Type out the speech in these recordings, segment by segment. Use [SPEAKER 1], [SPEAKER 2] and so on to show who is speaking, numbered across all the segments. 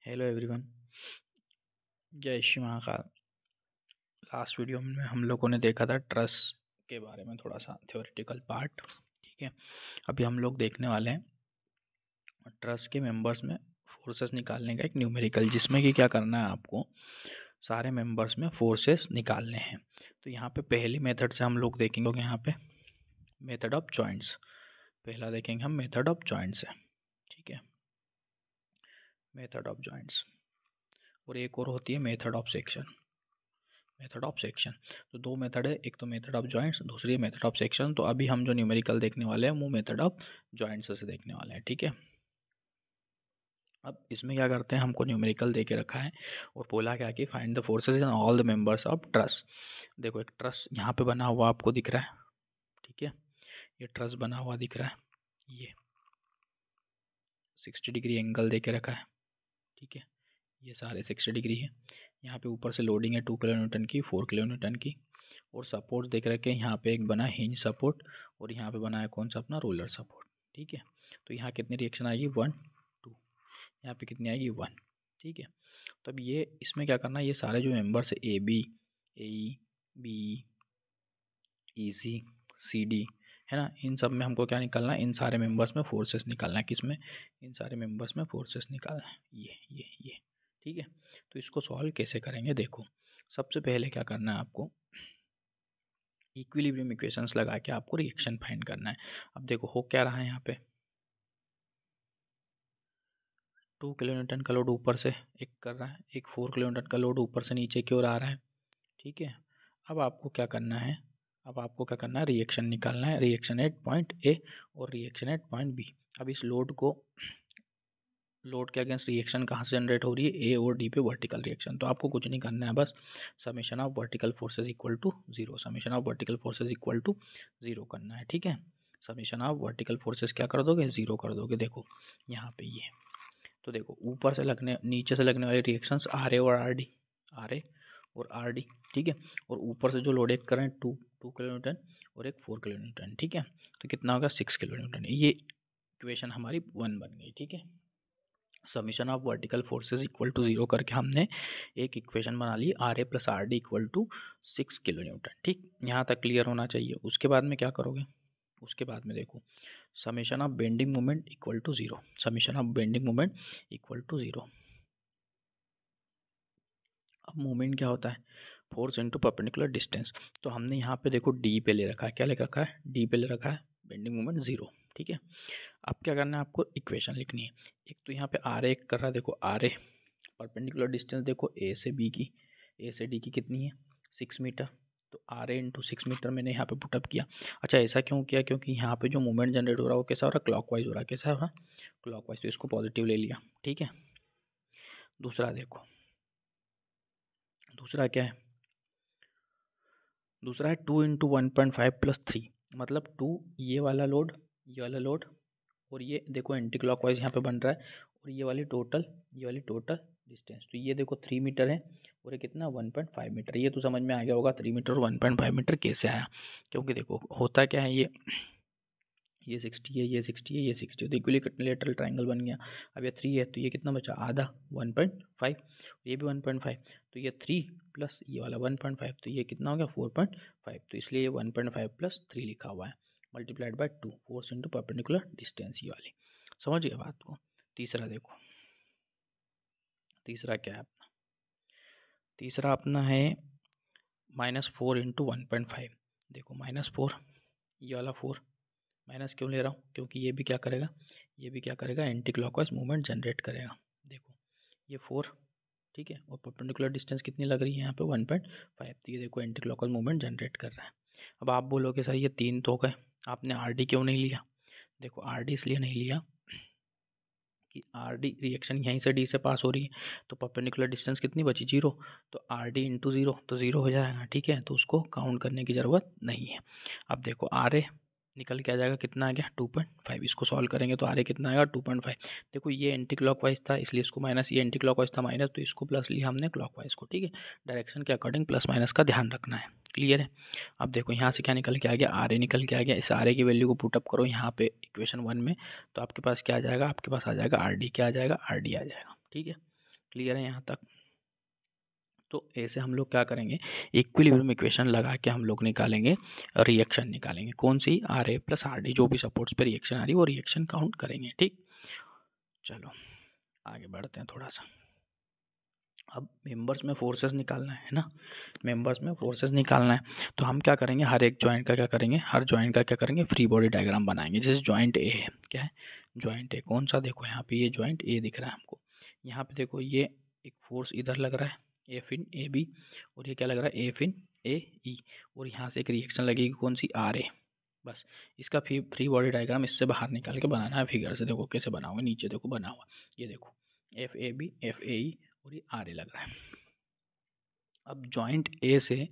[SPEAKER 1] Hello everyone, जय Shri Mahakal. Last video में हम लोगों ने देखा था ट्रस्ट के बारे में, थोड़ा सा थ्योरेटिकल पार्ट। ठीक है, अभी हम लोग देखने वाले हैं ट्रस्ट के मेंबर्स में फोर्सेस निकालने का एक न्यूमेरिकल, जिसमें कि क्या करना है आपको, सारे मेंबर्स में फोर्सेस निकालने हैं। तो यहाँ पे पहली मेथड से हम लोग देखेंगे, यहाँ पे मेथड ऑफ जॉइंट्स पहला देखेंगे हम, मेथड ऑफ जॉइंट्स है। ठीक है, मेथड ऑफ जॉइंट्स, और एक और होती है method of section. Method of section, तो दो मेथड है, एक तो मेथड ऑफ जॉइंट्स, दूसरी है मेथड ऑफ सेक्शन। तो अभी हम जो न्यूमेरिकल देखने वाले हैं वो मेथड ऑफ जॉइंट्स से देखने वाले हैं। ठीक है, अब इसमें क्या करते हैं, हमको न्यूमेरिकल दे के रखा है और बोला क्या कि find the forces in all the members of truss. देखो एक ट्रस यहाँ पे बना हुआ आपको दिख रहा है। ठीक है, ये ट्रस बना हुआ दिख रहा है, ये 60 डिग्री एंगल दे के रखा है। ठीक है, ये सारे 60 डिग्री है। यहाँ पे ऊपर से लोडिंग है 2 किलो न्यूटन की, 4 किलो न्यूटन की, और सपोर्ट देख रखे हैं। यहाँ पे एक बना हिंज सपोर्ट, और यहाँ पे बना है कौन सा, अपना रोलर सपोर्ट। ठीक है, तो यहाँ कितनी रिएक्शन आएगी, 1 2, यहाँ पे कितनी आएगी, 1। ठीक है, तो अब ये इसमें क्या करना है, ये सारे जो members A B, A B, E C, C D है ना, इन सब में हमको क्या निकालना है, इन सारे मेंबर्स में फोर्सेस निकालना है। किसमें, इन सारे मेंबर्स में फोर्सेस निकालना है, ये। ठीक है, तो इसको सॉल्व कैसे करेंगे, देखो सबसे पहले क्या करना है आपको, इक्विलिब्रियम इक्वेशंस लगा के आपको रिएक्शन फाइंड करना है। अब देखो हो क्या रहा है, यहाँ पे 2 किलो न्यूटन का लोड ऊपर से एक कर रहा है, एक 4 किलो न्यूटन का लोड ऊपर से नीचे की ओर आ रहा है। ठीक है, अब आपको क्या करना है, रिएक्शन निकालना है, रिएक्शन एट पॉइंट ए और रिएक्शन एट पॉइंट बी। अब इस लोड के अगेंस्ट रिएक्शन कहाँ से जनरेट हो रही है, ए और डी पे वर्टिकल रिएक्शन। तो आपको कुछ नहीं करना है, बस summation of vertical forces equal to 0, summation of vertical forces equal to 0 करना है। ठीक है, समेशन ऑफ वर्टिकल फोर्सेज क्या कर दोगे, 0 कर दोगे। देखो यहाँ पे ये, तो देखो ऊपर से लगने, नीचे से लगने वाले रिएक्शंस आर ए और आर डी, आर ए और आर डी। ठीक है, और ऊपर से जो लोड एक कर रहे हैं 2 किलो न्यूटन और एक 4 किलो न्यूटन। ठीक है, तो कितना होगा, 6 किलो न्यूटन। ये इक्वेशन हमारी 1 बन गई। ठीक है, summation of vertical forces equal to 0 करके हमने एक इक्वेशन बना ली, R A plus R D equal to 6 kilo newton. ठीक, यहाँ तक क्लियर होना चाहिए। उसके बाद में क्या करोगे, उसके बाद में देखो summation of bending moment equal to 0, summation of bending moment equal to 0। अब मोमेंट क्या होता है, फोर्स इनटू परपेंडिकुलर डिस्टेंस। तो हमने यहाँ पे देखो डी पे ले रखा है, क्या ले रखा है, डी पे ले रखा है, बेंडिंग मोमेंट 0। ठीक है, अब क्या करना है, आपको इक्वेशन लिखनी है। एक तो यहाँ पे आर ए कर रहा है, देखो आर ए परपेंडिकुलर डिस्टेंस देखो ए से बी की, ए से डी की कितनी है, 6 मीटर। तो आर ए इंटू 6 मीटर मैंने यहाँ पे पुटअप किया। अच्छा ऐसा क्यों किया, क्योंकि यहाँ पे जो मूवमेंट जनरेट हो रहा है वो कैसा हो रहा है, क्लॉकवाइज हो रहा है। कैसा हो रहा है, क्लॉकवाइज, तो इसको पॉजिटिव ले लिया। ठीक है, दूसरा देखो, दूसरा क्या है, दूसरा है 2 इंटू 1.5 प्लस 3, मतलब 2 ये वाला लोड, ये वाला लोड, और ये देखो एंटी क्लॉकवाइज यहाँ पे बन रहा है, और ये वाली टोटल डिस्टेंस। तो ये देखो 3 मीटर है और ये कितना 1.5 मीटर। ये तो समझ में आ गया होगा 3 मीटर और 1.5 मीटर कैसे आया, क्योंकि देखो होता क्या है, ये 60 है, ये 60 है, ये 60 है, तो इक्विलैटरल ट्रायंगल बन गया। अब ये 3 है तो ये कितना बचा, आधा 1.5, ये भी 1.5, तो ये 3 प्लस ये वाला 1.5, तो ये कितना हो गया 4.5। तो इसलिए ये 1.5 प्लस 3 लिखा हुआ है, multiplied by 2, force into perpendicular distance, ये वाली। समझ गए बात को। तीसरा देखो, तीसरा क्या है अपना, तीसरा अपना है -4 इंटू 1.5। देखो -4, ये वाला 4 माइनस क्यों ले रहा हूँ, क्योंकि ये भी क्या करेगा, ये भी क्या करेगा, एंटी क्लॉकवाइज मूवमेंट जनरेट करेगा। देखो ये 4, ठीक है, और परपेंडिकुलर डिस्टेंस कितनी लग रही है यहाँ पे 1.5, तो ये देखो एंटी क्लॉकवाइज मूवमेंट जनरेट कर रहा है। अब आप बोलोगे सर ये 3 तो हो गए, आपने आर डी क्यों नहीं लिया। देखो आर डी इसलिए नहीं लिया कि आर डी रिएक्शन यहीं से डी से पास हो रही है, तो परपेंडिकुलर डिस्टेंस कितनी बची, 0, तो आर डी इंटू 0 तो 0 हो जाएगा। ठीक है, तो उसको काउंट करने की ज़रूरत नहीं है। अब देखो आर ए निकल के आ जाएगा, कितना आ गया 2.5, इसको सॉल्व करेंगे तो आर ए कितना आएगा 2.5। देखो ये एंटी क्लॉकवाइज था इसलिए इसको माइनस, ये एंटी क्लॉकवाइज था माइनस, तो इसको प्लस लिया हमने क्लॉकवाइज को। ठीक है, डायरेक्शन के अकॉर्डिंग प्लस माइनस का ध्यान रखना है। क्लियर है। अब देखो यहाँ से क्या निकल के आ गया, आर ए निकल के आ गया। इस आर ए की वैल्यू को पुटअप करो यहाँ पे इक्वेशन 1 में, तो आपके पास क्या आ जाएगा, आपके पास आ जाएगा आर डी, क्या आ जाएगा, आर डी आ जाएगा। ठीक है, क्लियर है यहाँ तक? तो ऐसे हम लोग क्या करेंगे, इक्विलिब्रियम इक्वेशन लगा के हम लोग निकालेंगे, रिएक्शन निकालेंगे। कौन सी? R A plus R D, जो भी सपोर्ट्स पे रिएक्शन आ रही है वो रिएक्शन काउंट करेंगे। ठीक, चलो आगे बढ़ते हैं थोड़ा सा। अब मेंबर्स में फोर्सेस निकालना है ना, मेंबर्स में फोर्सेस निकालना है तो हम क्या करेंगे, हर एक जॉइंट का क्या करेंगे, हर जॉइंट का क्या करेंगे, फ्री बॉडी डायग्राम बनाएंगे। जैसे जॉइंट ए है, क्या है, जॉइंट ए कौन सा, देखो यहाँ पे ये जॉइंट ए दिख रहा है हमको। यहाँ पे देखो ये एक फोर्स इधर लग रहा है, एफ इन ए बी, और ये क्या लग रहा है, एफ इन ए ई, और यहाँ से एक रिएक्शन लगेगी कौन सी, आर ए। बस इसका फ्री बॉडी डायग्राम इससे बाहर निकाल के बनाना है फिगर से। देखो कैसे बनाओगे, नीचे देखो बना हुआ, ये देखो F A B, F A E, और ये आर ए लग रहा है। अब जॉइंट ए से,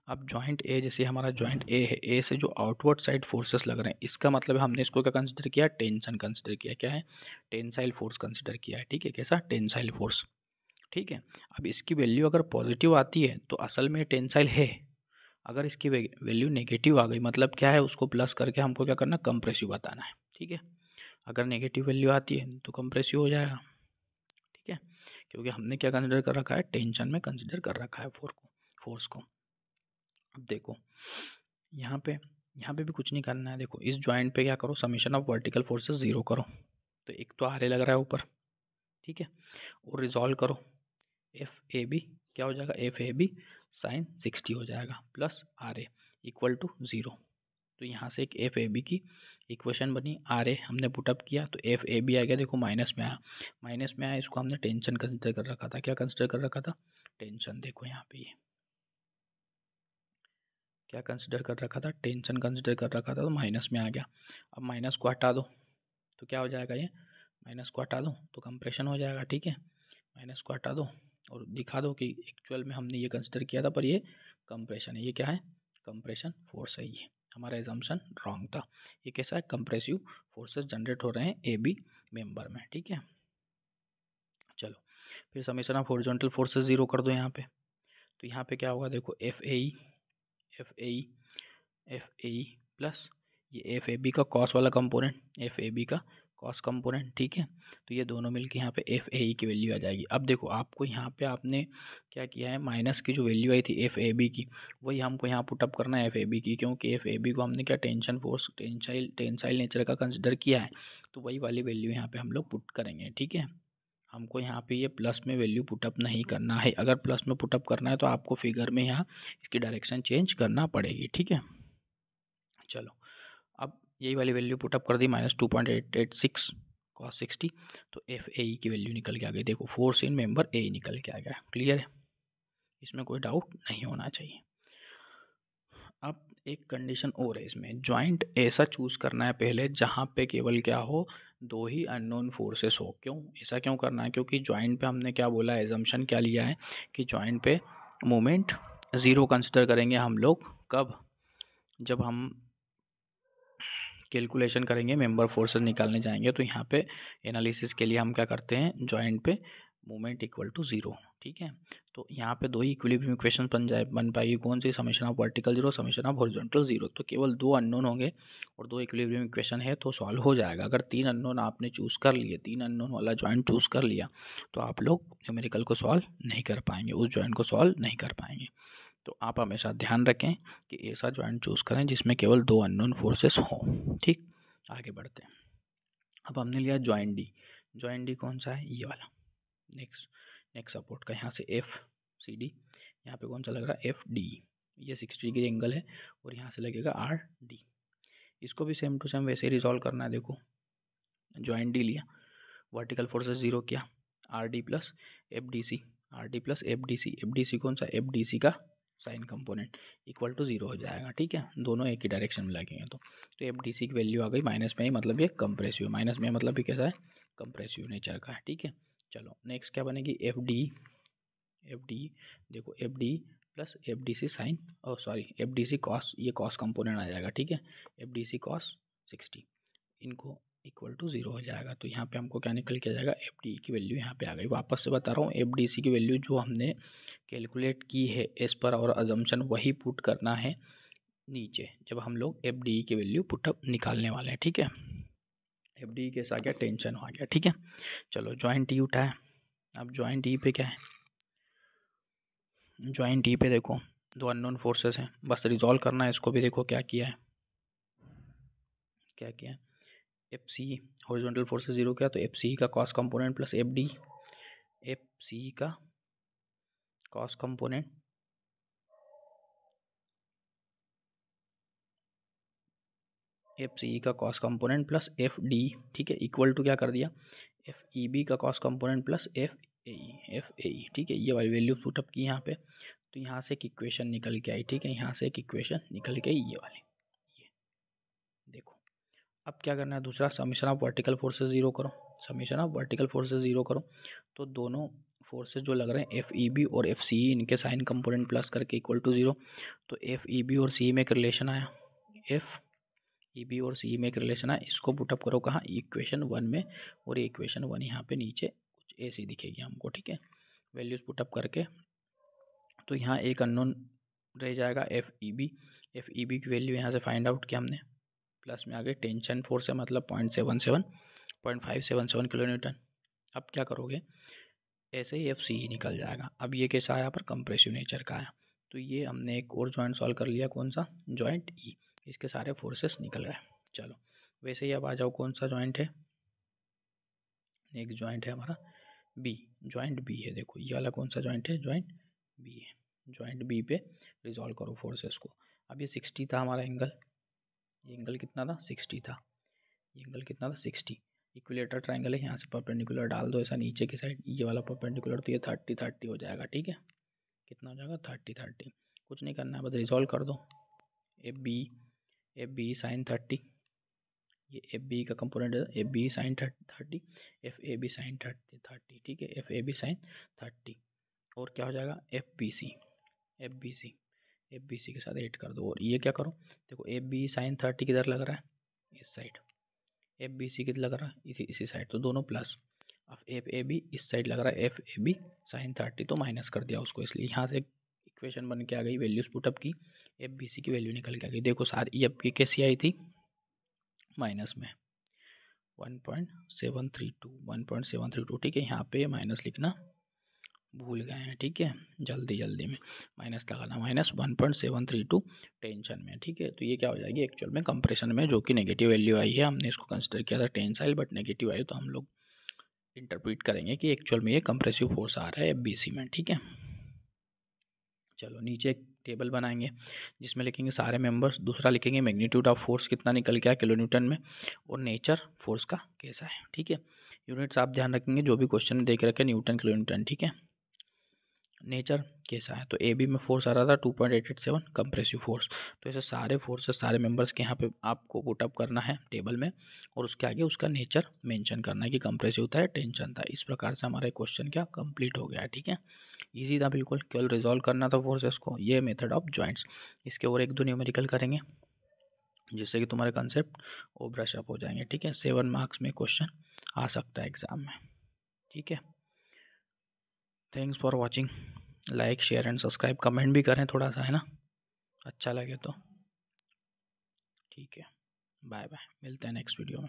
[SPEAKER 1] अब जॉइंट ए जैसे हमारा जॉइंट ए है, ए से जो आउटवर्ड साइड फोर्सेस लग रहे हैं, इसका मतलब हमने इसको क्या कंसिडर किया, टेंशन कंसिडर किया। क्या है, टेंसाइल फोर्स कंसिडर किया है। ठीक है, कैसा, टेंसाइल फोर्स। ठीक है, अब इसकी वैल्यू अगर पॉजिटिव आती है तो असल में टेंसाइल है, अगर इसकी वैल्यू नेगेटिव आ गई मतलब क्या है, उसको प्लस करके हमको क्या करना, कंप्रेसिव बताना है। ठीक है, अगर नेगेटिव वैल्यू आती है तो कंप्रेसिव हो जाएगा। ठीक है, क्योंकि हमने क्या कंसिडर कर रखा है, टेंशन में कंसिडर कर रखा है फोर्स को। अब देखो यहाँ पे भी कुछ नहीं करना है। देखो इस जॉइंट पे क्या करो, समेशन ऑफ वर्टिकल फोर्सेस 0 करो। तो एक तो आर ए लग रहा है ऊपर, ठीक है, और रिजॉल्व करो, एफ ए बी क्या हो जाएगा, एफ ए बी साइन 60 हो जाएगा, plus R A equal to 0। तो यहाँ से एक एफ ए बी की इक्वेशन बनी, आर ए हमने पुटअप किया तो एफ ए बी आ गया, देखो माइनस में आया, माइनस में आया, इसको हमने टेंशन कंसिडर कर रखा था। क्या कंसिडर कर रखा था, टेंशन। देखो यहाँ पे ये क्या कंसिडर कर रखा था, टेंशन कंसिडर कर रखा था, तो माइनस में आ गया। अब माइनस को हटा दो तो क्या हो जाएगा, ये माइनस को हटा दो तो कंप्रेशन हो जाएगा। ठीक है, माइनस को हटा दो और दिखा दो कि एक्चुअल में हमने ये कंसिडर किया था पर ये कंप्रेशन है। ये क्या है, कंप्रेशन फोर्स है। ये हमारा एजम्पशन रॉन्ग था। ये कैसा है, कंप्रेसिव फोर्सेस जनरेट हो रहे हैं ए बी मेंबर में। ठीक है, चलो फिर समेशन ऑफ हॉरिजॉन्टल फोर्सेस 0 कर दो यहाँ पे। तो यहाँ पे क्या होगा, देखो F A E, F A E, F A E plus ये एफ ए बी का कॉस वाला कंपोनेंट, एफ ए बी का कॉस कंपोनेंट। ठीक है, तो ये दोनों मिलके यहाँ पे एफ ए ई की वैल्यू आ जाएगी। अब देखो आपको यहाँ पे आपने क्या किया है, माइनस की जो वैल्यू आई थी एफ ए बी की, वही हमको यहाँ पुटअप करना है एफ ए बी की, क्योंकि एफ ए बी को हमने क्या टेंशन फोर्स, टेंसाइल नेचर का कंसिडर किया है, तो वही वाली वैल्यू यहाँ पे हम लोग पुट करेंगे। ठीक है, हमको यहाँ पे ये प्लस में वैल्यू पुटअप नहीं करना है। अगर प्लस में पुटअप करना है तो आपको फिगर में यहाँ इसकी डायरेक्शन चेंज करना पड़ेगी। ठीक है, चलो अब यही वाली वैल्यू पुटअप कर दी, -2.886 cos 60, तो एफ ए ई की वैल्यू निकल के आ गई। देखो फोर्स इन मेंबर ए निकल के आ गया। क्लियर है, इसमें कोई डाउट नहीं होना चाहिए। अब एक कंडीशन और है इसमें, जॉइंट ऐसा चूज़ करना है पहले जहाँ पे केवल क्या हो, दो ही अननोन फोर्सेस हो। क्यों ऐसा क्यों करना है, क्योंकि जॉइंट पे हमने क्या बोला, एजम्पशन क्या लिया है कि जॉइंट पे मोमेंट 0 कंसिडर करेंगे हम लोग। कब, जब हम कैलकुलेशन करेंगे, मेंबर फोर्सेस निकालने जाएंगे, तो यहाँ पे एनालिसिस के लिए हम क्या करते हैं, जॉइंट पे मोमेंट इक्वल टू 0। ठीक है, तो यहाँ पे दो ही इक्विलिब्रियम इक्वेशन बन पाएगी। कौन सी, summation of vertical 0, summation of horizontal 0। तो केवल दो अननोन होंगे और दो इक्विलिब्रियम इक्वेशन है तो सॉल्व हो जाएगा। अगर तीन अननोन आपने चूज़ कर लिए, तीन अननोन वाला जॉइंट चूज़ कर लिया, तो आप लोग न्यूमेरिकल को सॉल्व नहीं कर पाएंगे, उस जॉइंट को सॉल्व नहीं कर पाएंगे। तो आप हमेशा ध्यान रखें कि ऐसा जॉइंट चूज़ करें जिसमें केवल दो अननोन फोर्सेस हों। ठीक, आगे बढ़ते हैं। अब हमने लिया जॉइंट डी, जॉइंट डी कौन सा है, ये वाला, नेक्स्ट सपोर्ट का, यहाँ से एफ सी डी, यहाँ पे कौन सा लग रहा है, एफ डी। ये 60 डिग्री एंगल है और यहाँ से लगेगा आर डी। इसको भी सेम टू सेम वैसे ही रिजॉल्व करना है। देखो जॉइंट डी लिया, वर्टिकल फोर्सेस 0 किया, R D plus F D C, R D plus F D C, F D C कौन सा, एफ डी सी का साइन कंपोनेंट इक्वल टू 0 हो जाएगा। ठीक है, दोनों एक ही डायरेक्शन में लगेंगे तो एफ डी सी की वैल्यू आ गई माइनस में ही, मतलब ये कंप्रेसिव, माइनस में मतलब ये कैसा है, कंप्रेसिव नेचर का है। ठीक है, चलो नेक्स्ट क्या बनेगी, एफ डी, देखो F D plus F D C sine, और sorry F D C cos, ये कॉस कंपोनेंट आ जाएगा। ठीक है, एफ डी सी कॉस 60, इनको इक्वल टू 0 हो जाएगा। तो यहाँ पे हमको क्या निकल के आ जाएगा, एफ डी की वैल्यू यहाँ पे आ गई। वापस से बता रहा हूँ, एफ डी सी की वैल्यू जो हमने कैलकुलेट की है एज पर और अजम्पशन, वही पुट करना है नीचे जब हम लोग एफ डी की वैल्यू पुटअप निकालने वाले हैं। ठीक है, एफ डी कैसा आ गया, टेंशन हो गया। ठीक है, चलो जॉइंट टी उठाए, अब ज्वाइंट ई पे क्या है, ज्वाइंट ई पे देखो दो अननोन फोर्सेस हैं, बस रिजॉल्व करना है इसको भी। देखो क्या किया है, क्या किया है, एफ सी हॉरिजॉन्टल फोर्स 0 किया तो एफ सी का cos component plus F D, F C का कॉस कंपोनेंट एफ सी का cos component plus F D, ठीक है, इक्वल टू क्या कर दिया, एफ ई बी का cos component plus F A E, ठीक है। ये वाली वैल्यू पुटअप की यहाँ पे, तो यहाँ से एक इक्वेशन निकल के आई, ठीक है, यहाँ से एक इक्वेशन निकल के आई ये वाली, ये देखो। अब क्या करना है, दूसरा समीशन ऑफ वर्टिकल फोर्सेस 0 करो, समीशन ऑफ वर्टिकल फोर्सेस 0 करो, तो दोनों फोर्सेस जो लग रहे हैं एफ ई बी और एफ सी ई, इनके साइन कंपोनेंट प्लस करके इक्वल टू 0, तो एफ ई बी और सी में एक रिलेशन आया, एफ ई बी और सी में एक रिलेशन आया, इसको पुटअप करो कहाँ, इक्वेशन 1 में, और ये इक्वेशन 1 यहाँ पे नीचे कुछ ऐसी दिखेगी हमको, ठीक है। वैल्यूज़ पुटअप करके तो यहाँ एक अननोन रह जाएगा एफ ई बी की वैल्यू यहाँ से फाइंड आउट किया हमने, प्लस में आगे टेंशन फोर्स है मतलब 0.577 किलो न्यूटन। अब क्या करोगे, ऐसे ही एफ सी ई निकल जाएगा। अब ये कैसा आया, पर कंप्रेसिव नेचर का आया, तो ये हमने एक और जॉइंट सॉल्व कर लिया, कौन सा, जॉइंट ई, इसके सारे फोर्सेस निकल गए। चलो वैसे ही अब आ जाओ, कौन सा जॉइंट है, नेक्स्ट जॉइंट है हमारा बी, जॉइंट बी है, देखो ये वाला कौन सा जॉइंट है, जॉइंट बी है। जॉइंट बी पे रिजॉल्व करो फोर्सेस को। अब ये 60 था हमारा एंगल, ये एंगल कितना था, 60 था, ये एंगल कितना था, 60। इक्विलेटर ट्रायंगल है, यहाँ से परपेंडिकुलर डाल दो ऐसा नीचे की साइड, ये वाला परपेंडिकुलर, तो ये 30 हो जाएगा, ठीक है। कितना हो जाएगा, 30। कुछ नहीं करना है, बस रिजॉल्व कर दो। एफ बी साइन 30, ये एफ बी का कंपोनेंट है, F B sine 30, F A B sine 30, ठीक है, एफ ए बी साइन 30, और क्या हो जाएगा, एफ बी सी के साथ ऐड कर दो। और ये क्या करो, देखो एफ बी साइन 30 किधर लग रहा है, इस साइड, एफ बी सी किधर लग रहा है, इसी साइड, तो दोनों प्लस। अब एफ ए बी इस साइड लग रहा है, एफ ए बी साइन 30, तो माइनस कर दिया उसको, इसलिए यहाँ से इक्वेशन बन के आ गई, वैल्यूज पुटअप की, एफ बी सी की वैल्यू निकल के आ गई। देखो सारी एफ बी कैसी आई थी, माइनस में 1.732, ठीक है। यहाँ पे माइनस लिखना भूल गए हैं, ठीक है, जल्दी में माइनस लगाना, -1.732 टेंशन में, ठीक है। तो ये क्या हो जाएगी, एक्चुअल में कंप्रेशन में जो कि नेगेटिव वैल्यू आई है, हमने इसको कंसिडर किया था टेंसाइल, बट नेगेटिव आई, तो हम लोग इंटरप्रेट करेंगे कि एक्चुअल में ये कंप्रेसिव फोर्स आ रहा है एफबीसी में, ठीक है। चलो नीचे एक टेबल बनाएंगे जिसमें लिखेंगे सारे मेंबर्स, दूसरा लिखेंगे मैग्नीट्यूड ऑफ फोर्स कितना निकल गया किलो न्यूटन में, और नेचर फोर्स का कैसा है, ठीक है। यूनिट्स आप ध्यान रखेंगे, जो भी क्वेश्चन में देख रखे न्यूटन किलो न्यूटन, ठीक है। नेचर कैसा है, तो ए बी में फोर्स आ रहा था 2.887 कंप्रेसिव फोर्स, तो ऐसे सारे फोर्सेस सारे मेंबर्स के यहाँ पे आपको पुटअप करना है टेबल में, और उसके आगे उसका नेचर मेंशन करना है कि कंप्रेसिव था या टेंशन था। इस प्रकार से हमारा क्वेश्चन क्या कंप्लीट हो गया है, ठीक है। इजी था बिल्कुल, केवल रिजॉल्व करना था फोर्सेस को, ये मेथड ऑफ जॉइंट्स। इसके और 1-2 न्यूमेरिकल करेंगे जिससे कि तुम्हारे कंसेप्ट वो ब्रश अप हो जाएंगे, ठीक है। 7 मार्क्स में क्वेश्चन आ सकता है एग्जाम में, ठीक है। Thanks for watching, like share and subscribe, comment भी करें थोड़ा सा, है ना, अच्छा लगे तो, ठीक है। बाय बाय, मिलते हैं नेक्स्ट वीडियो में।